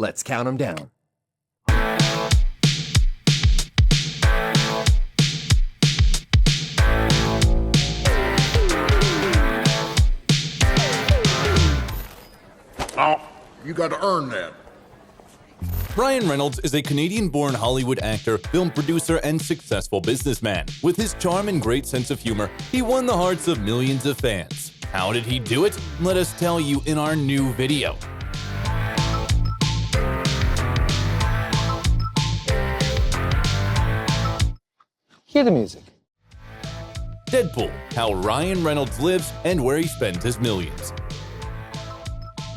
Let's count them down. Oh, you got to earn that. Ryan Reynolds is a Canadian-born Hollywood actor, film producer, and successful businessman. With his charm and great sense of humor, he won the hearts of millions of fans. How did he do it? Let us tell you in our new video. Hear the music. Deadpool, how Ryan Reynolds lives and where he spends his millions.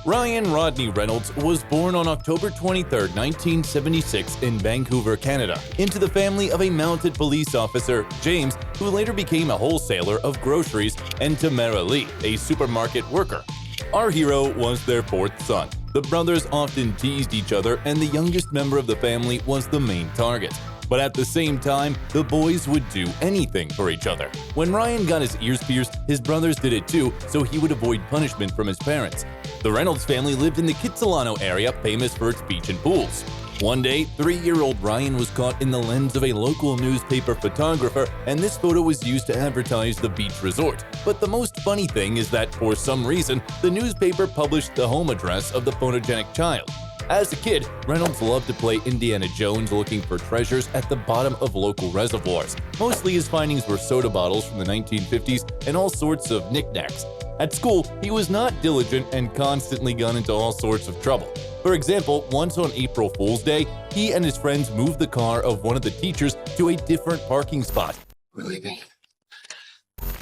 Ryan Rodney Reynolds was born on October 23, 1976 in Vancouver, Canada, into the family of a mounted police officer, James, who later became a wholesaler of groceries, and Tamara Lee, a supermarket worker. Our hero was their fourth son. The brothers often teased each other, and the youngest member of the family was the main target. But at the same time, the boys would do anything for each other. When Ryan got his ears pierced, his brothers did it too, so he would avoid punishment from his parents. The Reynolds family lived in the Kitsilano area, famous for its beach and pools. One day, 3-year-old Ryan was caught in the lens of a local newspaper photographer, and this photo was used to advertise the beach resort. But the most funny thing is that, for some reason, the newspaper published the home address of the photogenic child. As a kid, Reynolds loved to play Indiana Jones looking for treasures at the bottom of local reservoirs. Mostly his findings were soda bottles from the 1950s and all sorts of knickknacks. At school, he was not diligent and constantly got into all sorts of trouble. For example, once on April Fool's Day, he and his friends moved the car of one of the teachers to a different parking spot. We're leaving.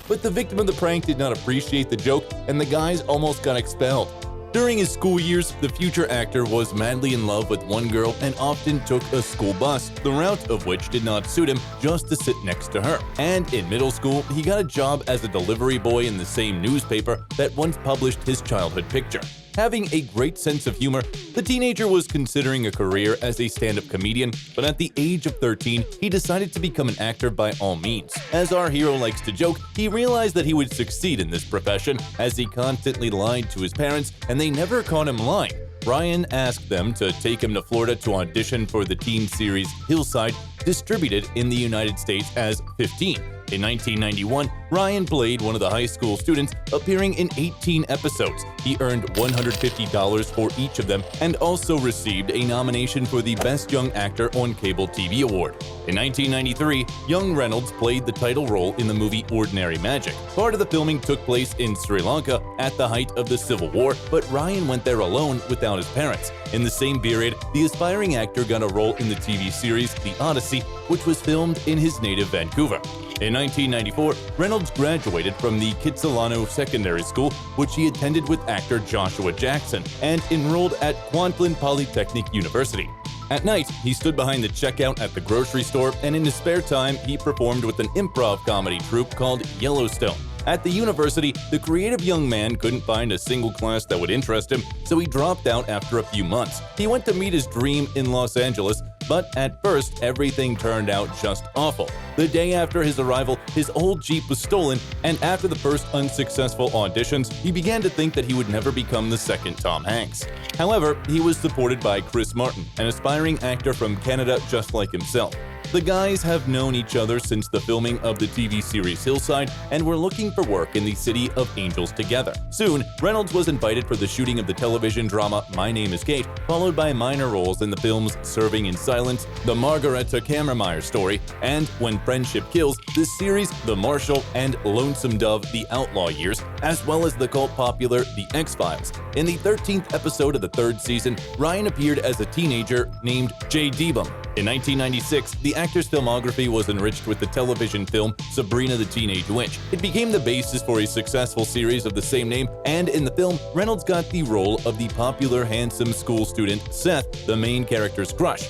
But the victim of the prank did not appreciate the joke, and the guys almost got expelled. During his school years, the future actor was madly in love with one girl and often took a school bus, the route of which did not suit him, just to sit next to her. And in middle school, he got a job as a delivery boy in the same newspaper that once published his childhood picture. Having a great sense of humor, the teenager was considering a career as a stand-up comedian, but at the age of 13, he decided to become an actor by all means. As our hero likes to joke, he realized that he would succeed in this profession, as he constantly lied to his parents, and they never caught him lying. Ryan asked them to take him to Florida to audition for the teen series Hillside, distributed in the United States as 15. In 1991, Ryan played one of the high school students, appearing in 18 episodes. He earned $150 for each of them and also received a nomination for the Best Young Actor on Cable TV Award. In 1993, young Reynolds played the title role in the movie Ordinary Magic. Part of the filming took place in Sri Lanka at the height of the Civil War, but Ryan went there alone without his parents. In the same period, the aspiring actor got a role in the TV series The Odyssey, which was filmed in his native Vancouver. In 1994, Reynolds graduated from the Kitsilano Secondary School, which he attended with actor Joshua Jackson, and enrolled at Kwantlen Polytechnic University. At night, he stood behind the checkout at the grocery store, and in his spare time, he performed with an improv comedy troupe called Yellowstone. At the university, the creative young man couldn't find a single class that would interest him, so he dropped out after a few months. He went to meet his dream in Los Angeles, but at first, everything turned out just awful. The day after his arrival, his old Jeep was stolen, and after the first unsuccessful auditions, he began to think that he would never become the second Tom Hanks. However, he was supported by Chris Martin, an aspiring actor from Canada just like himself. The guys have known each other since the filming of the TV series Hillside and were looking for work in the City of Angels together. Soon, Reynolds was invited for the shooting of the television drama My Name is Kate, followed by minor roles in the films Serving in Silence, The Margareta Kammermeyer Story, and When Friendship Kills, the series The Marshal, and Lonesome Dove: The Outlaw Years, as well as the cult popular The X-Files. In the 13th episode of the third season, Ryan appeared as a teenager named Jay Debum. In 1996, the actor's filmography was enriched with the television film Sabrina the Teenage Witch. It became the basis for a successful series of the same name, and in the film, Reynolds got the role of the popular handsome school student Seth, the main character's crush.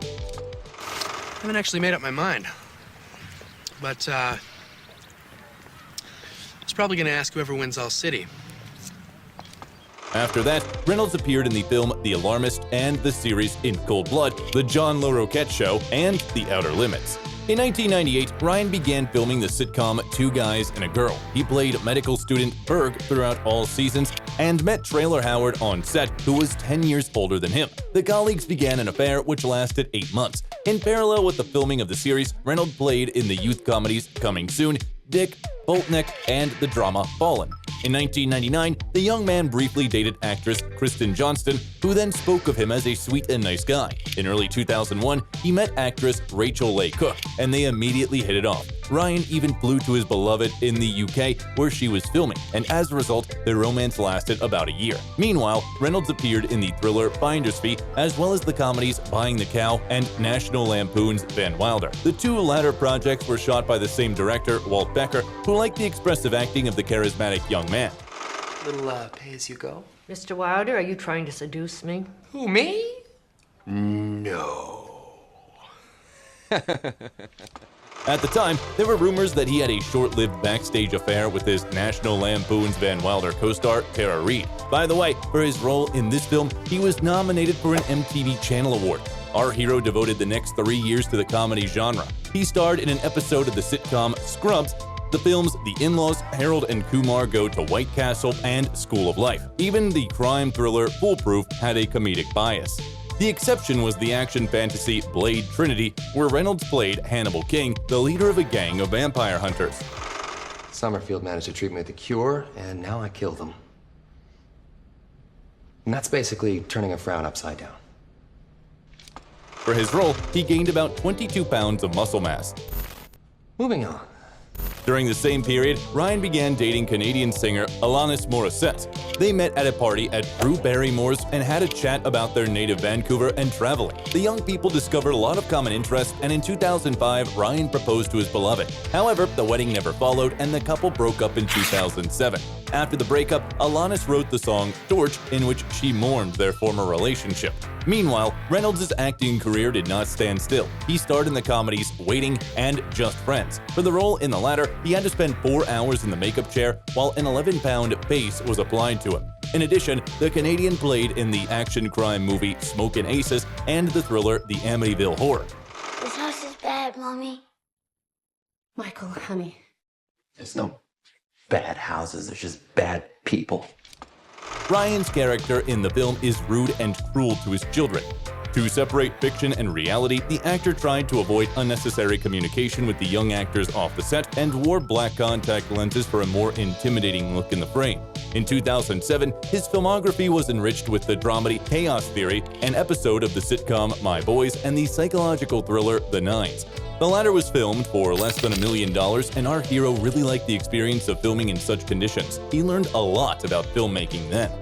I haven't actually made up my mind, but I was probably going to ask whoever wins All City. After that, Reynolds appeared in the film The Alarmist and the series In Cold Blood, The John LaRoquette Show, and The Outer Limits. In 1998, Ryan began filming the sitcom Two Guys and a Girl. He played medical student Berg throughout all seasons and met Traylor Howard on set, who was 10 years older than him. The colleagues began an affair which lasted 8 months. In parallel with the filming of the series, Reynolds played in the youth comedies Coming Soon, Dick, Boltneck, and the drama Fallen. In 1999, the young man briefly dated actress Kristen Johnston, who then spoke of him as a sweet and nice guy. In early 2001, he met actress Rachel Leigh Cook, and they immediately hit it off. Ryan even flew to his beloved in the UK, where she was filming, and as a result, their romance lasted about a year. Meanwhile, Reynolds appeared in the thriller Finder's Fee, as well as the comedies Buying the Cow and National Lampoon's Van Wilder. The two latter projects were shot by the same director, Walt Becker, who liked the expressive acting of the charismatic young man. Little pay-as-you-go. Mr. Wilder, are you trying to seduce me? Who, me? No. At the time, there were rumors that he had a short-lived backstage affair with his National Lampoon's Van Wilder co-star Tara Reid. By the way, for his role in this film, he was nominated for an MTV Channel Award. Our hero devoted the next 3 years to the comedy genre. He starred in an episode of the sitcom Scrubs, the films The In-Laws, Harold and Kumar Go to White Castle, and School of Life. Even the crime thriller Foolproof had a comedic bias. The exception was the action fantasy Blade Trinity, where Reynolds played Hannibal King, the leader of a gang of vampire hunters. Summerfield managed to treat me with a cure, and now I kill them. And that's basically turning a frown upside down. For his role, he gained about 22 pounds of muscle mass. Moving on. During the same period, Ryan began dating Canadian singer Alanis Morissette. They met at a party at Drew Barrymore's and had a chat about their native Vancouver and traveling. The young people discovered a lot of common interests, and in 2005, Ryan proposed to his beloved. However, the wedding never followed, and the couple broke up in 2007. After the breakup, Alanis wrote the song Torch, in which she mourned their former relationship. Meanwhile, Reynolds' acting career did not stand still. He starred in the comedies Waiting and Just Friends. For the role in the latter, he had to spend 4 hours in the makeup chair while an 11-pound base was applied to him. In addition, the Canadian played in the action crime movie Smokin' Aces and the thriller The Amityville Horror. This house is bad, Mommy. Michael, honey. There's no bad houses, there's just bad people. Ryan's character in the film is rude and cruel to his children. To separate fiction and reality, the actor tried to avoid unnecessary communication with the young actors off the set and wore black contact lenses for a more intimidating look in the frame. In 2007, his filmography was enriched with the dramedy Chaos Theory, an episode of the sitcom My Boys, and the psychological thriller The Nines. The latter was filmed for less than $1 million, and our hero really liked the experience of filming in such conditions. He learned a lot about filmmaking then.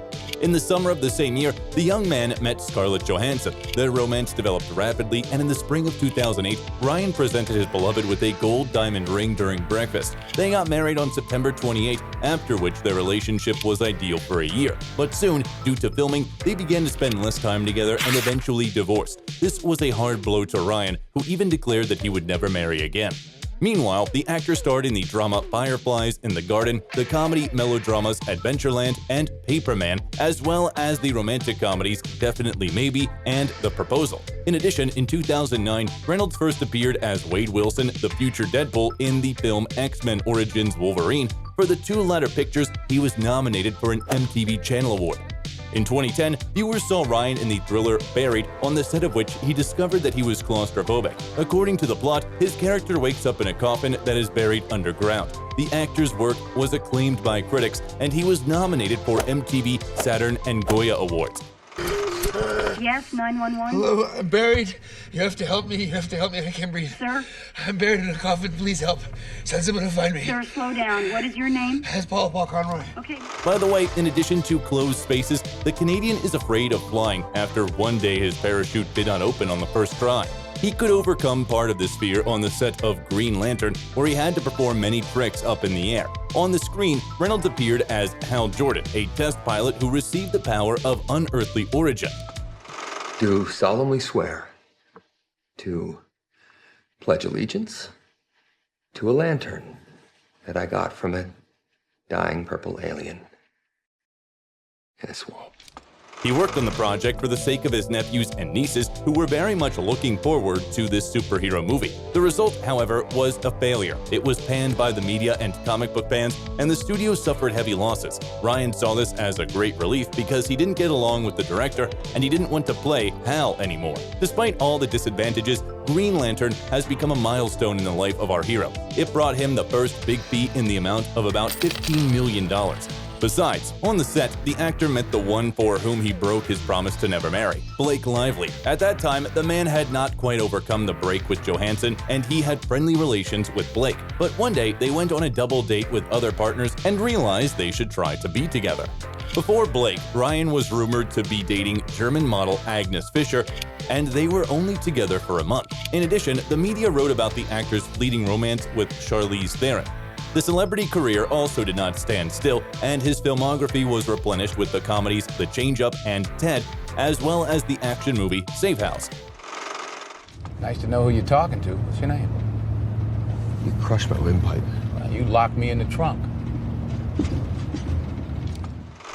In the summer of the same year, the young man met Scarlett Johansson. Their romance developed rapidly, and in the spring of 2008, Ryan presented his beloved with a gold diamond ring during breakfast. They got married on September 28, after which their relationship was ideal for a year. But soon, due to filming, they began to spend less time together and eventually divorced. This was a hard blow to Ryan, who even declared that he would never marry again. Meanwhile, the actor starred in the drama Fireflies in the Garden, the comedy melodramas Adventureland and Paperman, as well as the romantic comedies Definitely Maybe and The Proposal. In addition, in 2009, Reynolds first appeared as Wade Wilson, the future Deadpool, in the film X-Men Origins Wolverine. For the two latter pictures, he was nominated for an MTV Channel Award. In 2010, viewers saw Ryan in the thriller Buried, on the set of which he discovered that he was claustrophobic. According to the plot, his character wakes up in a coffin that is buried underground. The actor's work was acclaimed by critics, and he was nominated for MTV, Saturn, and Goya Awards. Yes, 911. Hello, I'm buried. You have to help me. You have to help me. I can't breathe. Sir? I'm buried in a coffin. Please help. Send someone to find me. Sir, slow down. What is your name? It's Paul Conroy. Okay. By the way, in addition to closed spaces, the Canadian is afraid of flying after one day his parachute did not open on the first try. He could overcome part of this fear on the set of Green Lantern, where he had to perform many tricks up in the air. On the screen, Reynolds appeared as Hal Jordan, a test pilot who received the power of unearthly origin. Do solemnly swear to pledge allegiance to a lantern that I got from a dying purple alien in a swamp. He worked on the project for the sake of his nephews and nieces, who were very much looking forward to this superhero movie. The result, however, was a failure. It was panned by the media and comic book fans, and the studio suffered heavy losses. Ryan saw this as a great relief because he didn't get along with the director, and he didn't want to play Hal anymore. Despite all the disadvantages, Green Lantern has become a milestone in the life of our hero. It brought him the first big fee in the amount of about $15 million. Besides, on the set, the actor met the one for whom he broke his promise to never marry, Blake Lively. At that time, the man had not quite overcome the break with Johansson, and he had friendly relations with Blake. But one day, they went on a double date with other partners and realized they should try to be together. Before Blake, Ryan was rumored to be dating German model Agnes Fischer, and they were only together for a month. In addition, the media wrote about the actor's fleeting romance with Charlize Theron. The celebrity career also did not stand still, and his filmography was replenished with the comedies The Change-Up and Ted, as well as the action movie Safe House. Nice to know who you're talking to. What's your name? You crushed my windpipe. Well, you locked me in the trunk.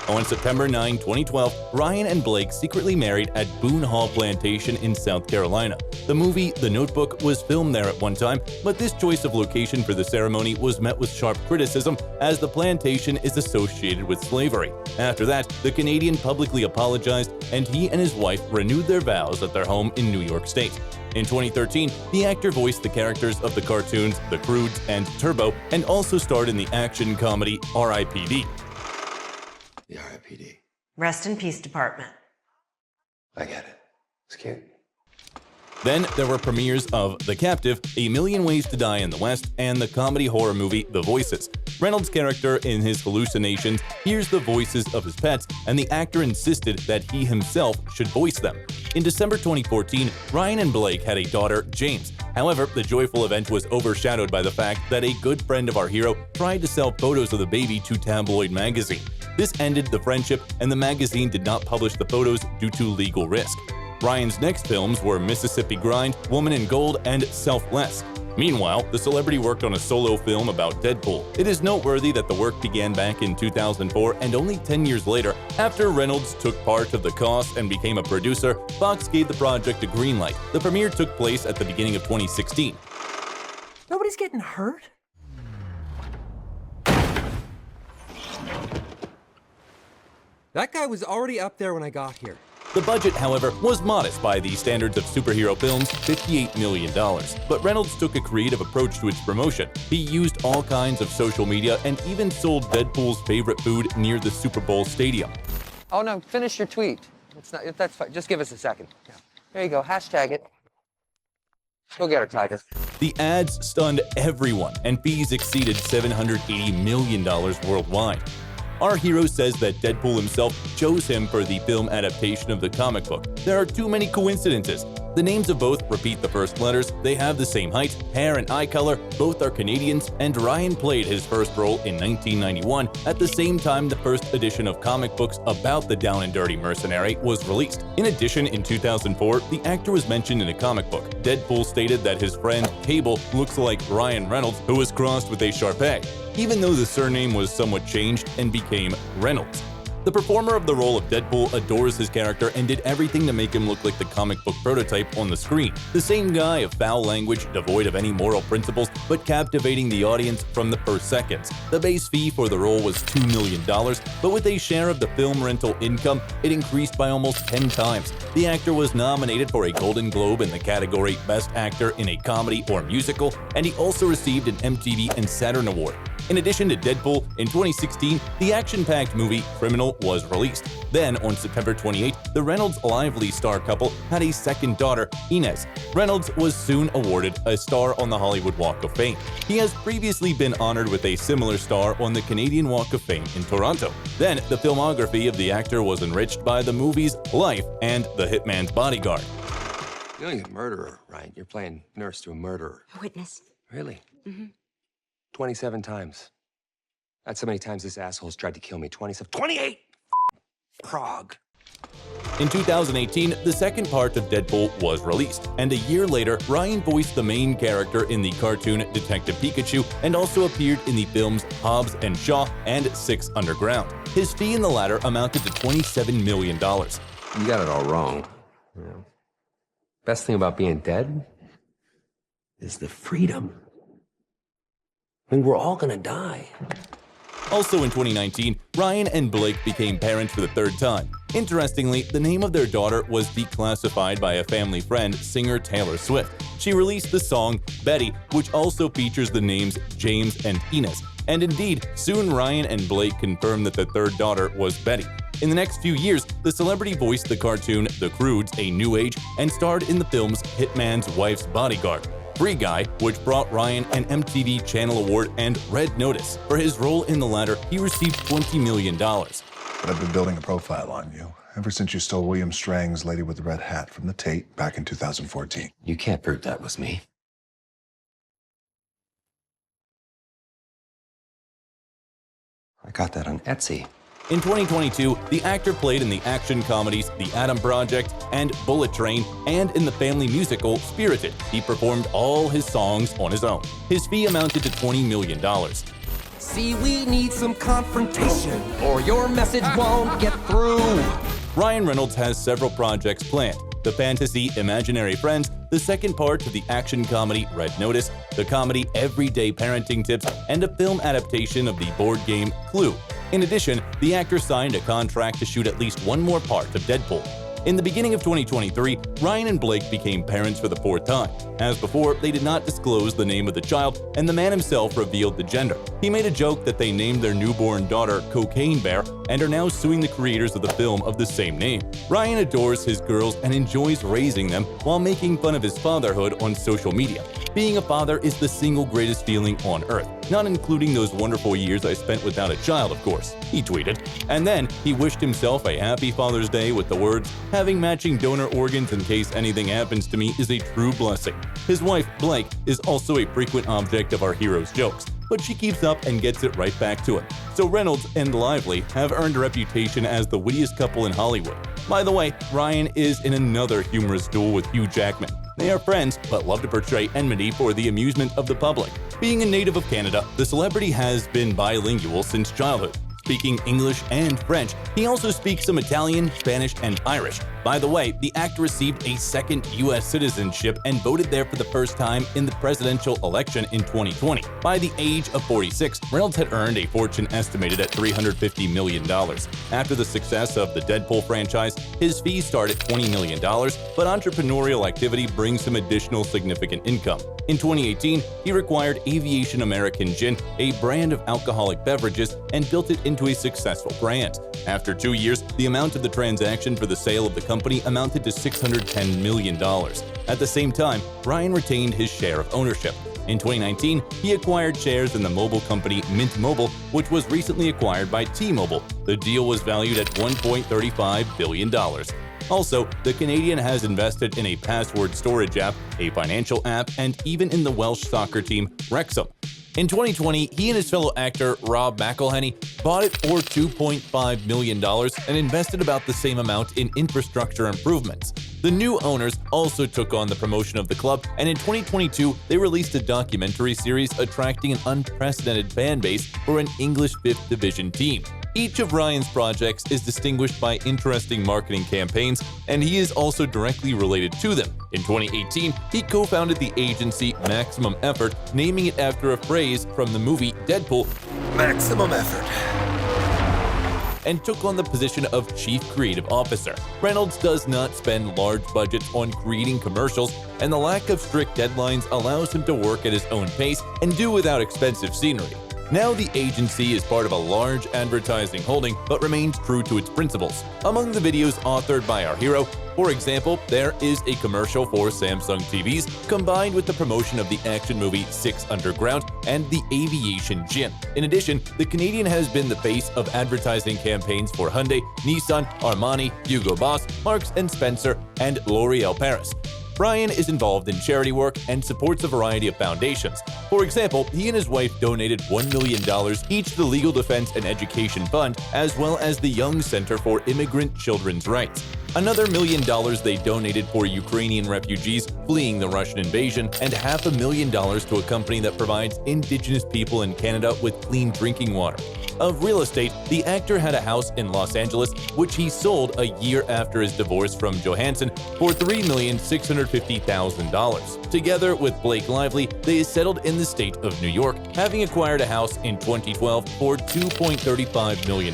On September 9, 2012, Ryan and Blake secretly married at Boone Hall Plantation in South Carolina. The movie The Notebook was filmed there at one time, but this choice of location for the ceremony was met with sharp criticism as the plantation is associated with slavery. After that, the Canadian publicly apologized, and he and his wife renewed their vows at their home in New York State. In 2013, the actor voiced the characters of the cartoons The Croods and Turbo, and also starred in the action comedy R.I.P.D. The RIPD. Rest in peace, Department. I get it. It's cute. Then there were premieres of The Captive, A Million Ways to Die in the West, and the comedy horror movie The Voices. Reynolds' character, in his hallucinations, hears the voices of his pets, and the actor insisted that he himself should voice them. In December 2014, Ryan and Blake had a daughter, James. However, the joyful event was overshadowed by the fact that a good friend of our hero tried to sell photos of the baby to tabloid magazine. This ended the friendship, and the magazine did not publish the photos due to legal risk. Ryan's next films were Mississippi Grind, Woman in Gold, and Selfless. Meanwhile, the celebrity worked on a solo film about Deadpool. It is noteworthy that the work began back in 2004, and only 10 years later, after Reynolds took part of the cost and became a producer, Fox gave the project a green light. The premiere took place at the beginning of 2016. Nobody's getting hurt? That guy was already up there when I got here. The budget, however, was modest by the standards of superhero films, $58 million. But Reynolds took a creative approach to its promotion. He used all kinds of social media and even sold Deadpool's favorite food near the Super Bowl stadium. Oh, no, finish your tweet. That's fine. Just give us a second. Yeah. There you go. Hashtag it. Go get her, Tiger. The ads stunned everyone, and fees exceeded $780 million worldwide. Our hero says that Deadpool himself chose him for the film adaptation of the comic book. There are too many coincidences. The names of both repeat the first letters, they have the same height, hair, and eye color, both are Canadians, and Ryan played his first role in 1991 at the same time the first edition of comic books about the down and dirty mercenary was released. In addition, in 2004, the actor was mentioned in a comic book. Deadpool stated that his friend Cable looks like Ryan Reynolds, who was crossed with a Shar-Pei, even though the surname was somewhat changed and became Reynolds. The performer of the role of Deadpool adores his character and did everything to make him look like the comic book prototype on the screen. The same guy of foul language, devoid of any moral principles, but captivating the audience from the first seconds. The base fee for the role was $2 million, but with a share of the film rental income, it increased by almost 10 times. The actor was nominated for a Golden Globe in the category Best Actor in a Comedy or Musical, and he also received an MTV and Saturn Award. In addition to Deadpool, in 2016, the action-packed movie Criminal was released. Then, on September 28, the Reynolds-Lively star couple had a second daughter, Inez. Reynolds was soon awarded a star on the Hollywood Walk of Fame. He has previously been honored with a similar star on the Canadian Walk of Fame in Toronto. Then, the filmography of the actor was enriched by the movies Life and The Hitman's Bodyguard. You're a murderer, right? You're playing nurse to a murderer. A witness. Really? 27 times. That's how many times this asshole's tried to kill me. 28! Prague. In 2018, the second part of Deadpool was released, and a year later, Ryan voiced the main character in the cartoon Detective Pikachu and also appeared in the films Hobbs and Shaw and Six Underground. His fee in the latter amounted to $27 million. You got it all wrong. Best thing about being dead is the freedom. I mean, we're all gonna die. Also in 2019, Ryan and Blake became parents for the third time. Interestingly, the name of their daughter was declassified by a family friend, singer Taylor Swift. She released the song Betty, which also features the names James and Inez. And indeed, soon Ryan and Blake confirmed that the third daughter was Betty. In the next few years, the celebrity voiced the cartoon The Croods: A New Age and starred in the films Hitman's Wife's Bodyguard, Free Guy, which brought Ryan an MTV Channel Award, and Red Notice. For his role in the latter, he received $20 million. But I've been building a profile on you ever since you stole William Strang's Lady with the Red Hat from the Tate back in 2014. You can't prove that was me. I got that on Etsy. In 2022, the actor played in the action comedies The Adam Project and Bullet Train, and in the family musical Spirited. He performed all his songs on his own. His fee amounted to $20 million. See, we need some confrontation, or your message won't get through. Ryan Reynolds has several projects planned: the fantasy Imaginary Friends, the second part of the action comedy Red Notice, the comedy Everyday Parenting Tips, and a film adaptation of the board game Clue. In addition, the actor signed a contract to shoot at least one more part of Deadpool. In the beginning of 2023, Ryan and Blake became parents for the fourth time. As before, they did not disclose the name of the child, and the man himself revealed the gender. He made a joke that they named their newborn daughter Cocaine Bear and are now suing the creators of the film of the same name. Ryan adores his girls and enjoys raising them while making fun of his fatherhood on social media. Being a father is the single greatest feeling on earth, not including those wonderful years I spent without a child, of course, he tweeted. And then he wished himself a happy Father's Day with the words, "Having matching donor organs in case anything happens to me is a true blessing." His wife, Blake, is also a frequent object of our hero's jokes, but she keeps up and gets it right back to him. So Reynolds and Lively have earned a reputation as the wittiest couple in Hollywood. By the way, Ryan is in another humorous duel with Hugh Jackman. They are friends, but love to portray enmity for the amusement of the public. Being a native of Canada, the celebrity has been bilingual since childhood, speaking English and French. He also speaks some Italian, Spanish, and Irish. By the way, the actor received a second U.S. citizenship and voted there for the first time in the presidential election in 2020. By the age of 46, Reynolds had earned a fortune estimated at $350 million. After the success of the Deadpool franchise, his fees start at $20 million, but entrepreneurial activity brings him additional significant income. In 2018, he acquired Aviation American Gin, a brand of alcoholic beverages, and built it into a successful brand. After 2 years, the amount of the transaction for the sale of the company amounted to $610 million. At the same time, Ryan retained his share of ownership. In 2019, he acquired shares in the mobile company Mint Mobile, which was recently acquired by T-Mobile. The deal was valued at $1.35 billion. Also, the Canadian has invested in a password storage app, a financial app, and even in the Welsh soccer team Wrexham. In 2020, he and his fellow actor Rob McElhenney bought it for $2.5 million and invested about the same amount in infrastructure improvements. The new owners also took on the promotion of the club, and in 2022, they released a documentary series attracting an unprecedented fan base for an English 5th Division team. Each of Ryan's projects is distinguished by interesting marketing campaigns, and he is also directly related to them. In 2018, he co-founded the agency Maximum Effort, naming it after a phrase from the movie Deadpool, "Maximum Effort," and took on the position of Chief Creative Officer. Reynolds does not spend large budgets on creating commercials, and the lack of strict deadlines allows him to work at his own pace and do without expensive scenery. Now the agency is part of a large advertising holding, but remains true to its principles. Among the videos authored by our hero, for example, there is a commercial for Samsung TVs combined with the promotion of the action movie Six Underground and the Aviation Gin. In addition, the Canadian has been the face of advertising campaigns for Hyundai, Nissan, Armani, Hugo Boss, Marks & Spencer, and L'Oreal Paris. Ryan is involved in charity work and supports a variety of foundations. For example, he and his wife donated $1 million each to the Legal Defense and Education Fund, as well as the Young Center for Immigrant Children's Rights. Another $1 million they donated for Ukrainian refugees fleeing the Russian invasion, and $500,000 to a company that provides Indigenous people in Canada with clean drinking water. Of real estate, the actor had a house in Los Angeles, which he sold a year after his divorce from Johansson for $3,650,000. Together with Blake Lively, they settled in the state of New York, having acquired a house in 2012 for $2.35 million,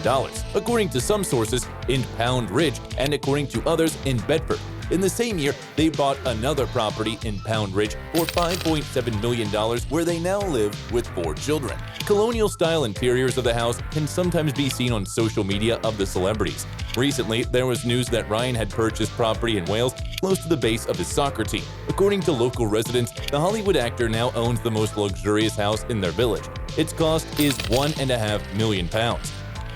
according to some sources, in Pound Ridge, and according to others, in Bedford. In the same year, they bought another property in Pound Ridge for $5.7 million, where they now live with 4 children. Colonial-style interiors of the house can sometimes be seen on social media of the celebrities. Recently, there was news that Ryan had purchased property in Wales close to the base of his soccer team. According to local residents, the Hollywood actor now owns the most luxurious house in their village. Its cost is £1.5 million.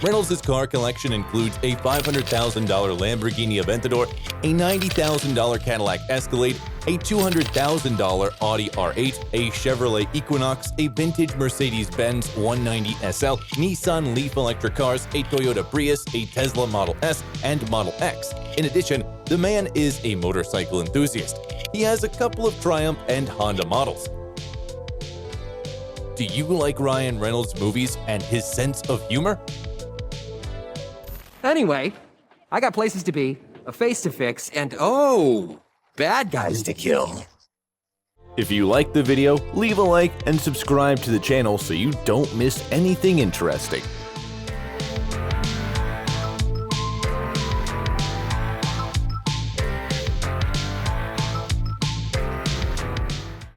Reynolds' car collection includes a $500,000 Lamborghini Aventador, a $90,000 Cadillac Escalade, a $200,000 Audi R8, a Chevrolet Equinox, a vintage Mercedes-Benz 190 SL, Nissan Leaf electric cars, a Toyota Prius, a Tesla Model S, and Model X. In addition, the man is a motorcycle enthusiast. He has a couple of Triumph and Honda models. Do you like Ryan Reynolds' movies and his sense of humor? Anyway, I got places to be, a face to fix, and bad guys to kill. If you liked the video, leave a like and subscribe to the channel so you don't miss anything interesting.